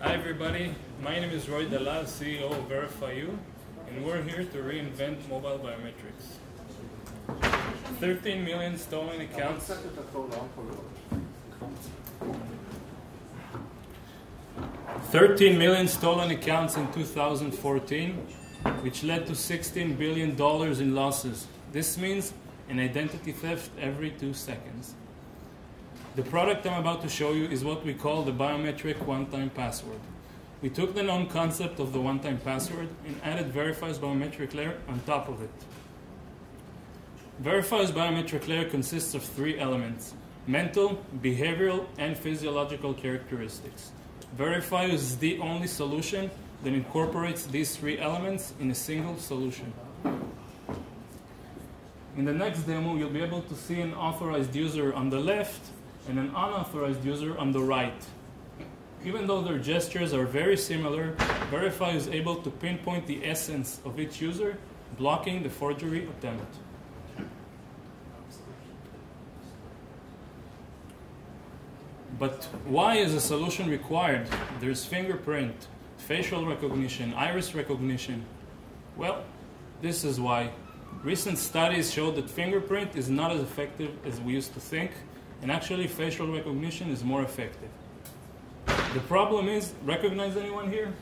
Hi everybody, my name is Roy Dalal, CEO of Verifyoo, and we're here to reinvent mobile biometrics. 13 million stolen accounts. 13 million stolen accounts in 2014, which led to $16 billion in losses. This means an identity theft every 2 seconds. The product I'm about to show you is what we call the biometric one-time password. We took the known concept of the one-time password and added Verifyoo's biometric layer on top of it. Verifyoo's biometric layer consists of 3 elements: mental, behavioral, and physiological characteristics. Verifyoo is the only solution that incorporates these 3 elements in a single solution. In the next demo, you'll be able to see an authorized user on the left and an unauthorized user on the right. Even though their gestures are very similar, Verifyoo is able to pinpoint the essence of each user, blocking the forgery attempt. But why is a solution required? There's fingerprint, facial recognition, iris recognition. Well, this is why. Recent studies show that fingerprint is not as effective as we used to think, and actually facial recognition is more effective. The problem is, recognize anyone here?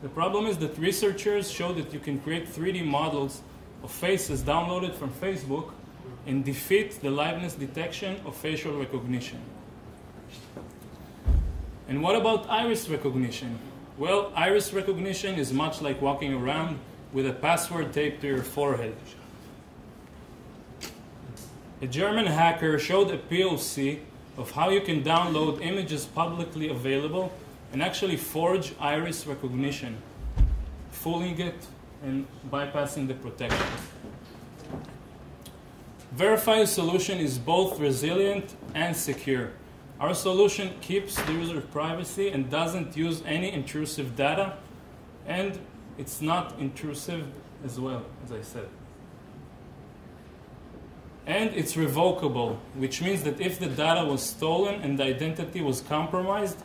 The problem is that researchers show that you can create 3D models of faces downloaded from Facebook and defeat the liveness detection of facial recognition. And what about iris recognition? Well, iris recognition is much like walking around with a password taped to your forehead. A German hacker showed a POC of how you can download images publicly available and actually forge iris recognition, fooling it and bypassing the protection. Verifyoo's solution is both resilient and secure. Our solution keeps the user's privacy and doesn't use any intrusive data, and it's not intrusive as well, as I said. And it's revocable, which means that if the data was stolen and the identity was compromised,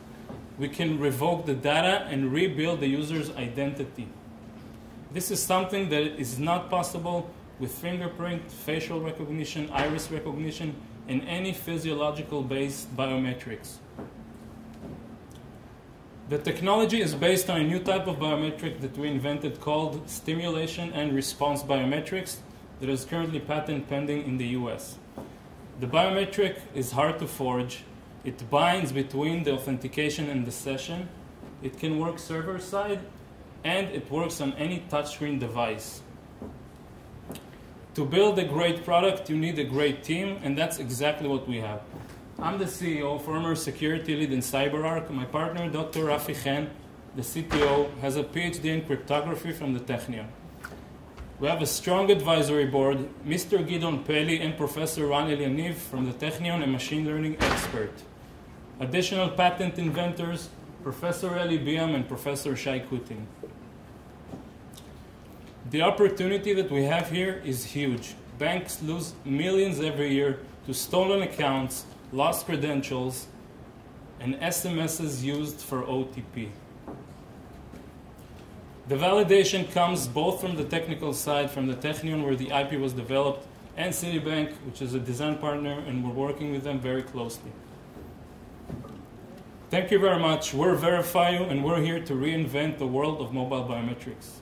we can revoke the data and rebuild the user's identity. This is something that is not possible with fingerprint, facial recognition, iris recognition, and any physiological-based biometrics. The technology is based on a new type of biometric that we invented called stimulation and response biometrics that is currently patent pending in the US. The biometric is hard to forge. It binds between the authentication and the session. It can work server-side, and it works on any touchscreen device. To build a great product, you need a great team, and that's exactly what we have. I'm the CEO, former security lead in CyberArk. My partner, Dr. Rafi Chen, the CTO, has a PhD in cryptography from the Technion. We have a strong advisory board, Mr. Gidon Peli and Professor Ran Elianiv from the Technion, a machine learning expert. Additional patent inventors, Professor Eli Biam and Professor Shai Kutin. The opportunity that we have here is huge. Banks lose millions every year to stolen accounts, lost credentials, and SMSs used for OTP. The validation comes both from the technical side, from the Technion where the IP was developed, and Citibank, which is a design partner, and we're working with them very closely. Thank you very much. We're Verifyoo, and we're here to reinvent the world of mobile biometrics.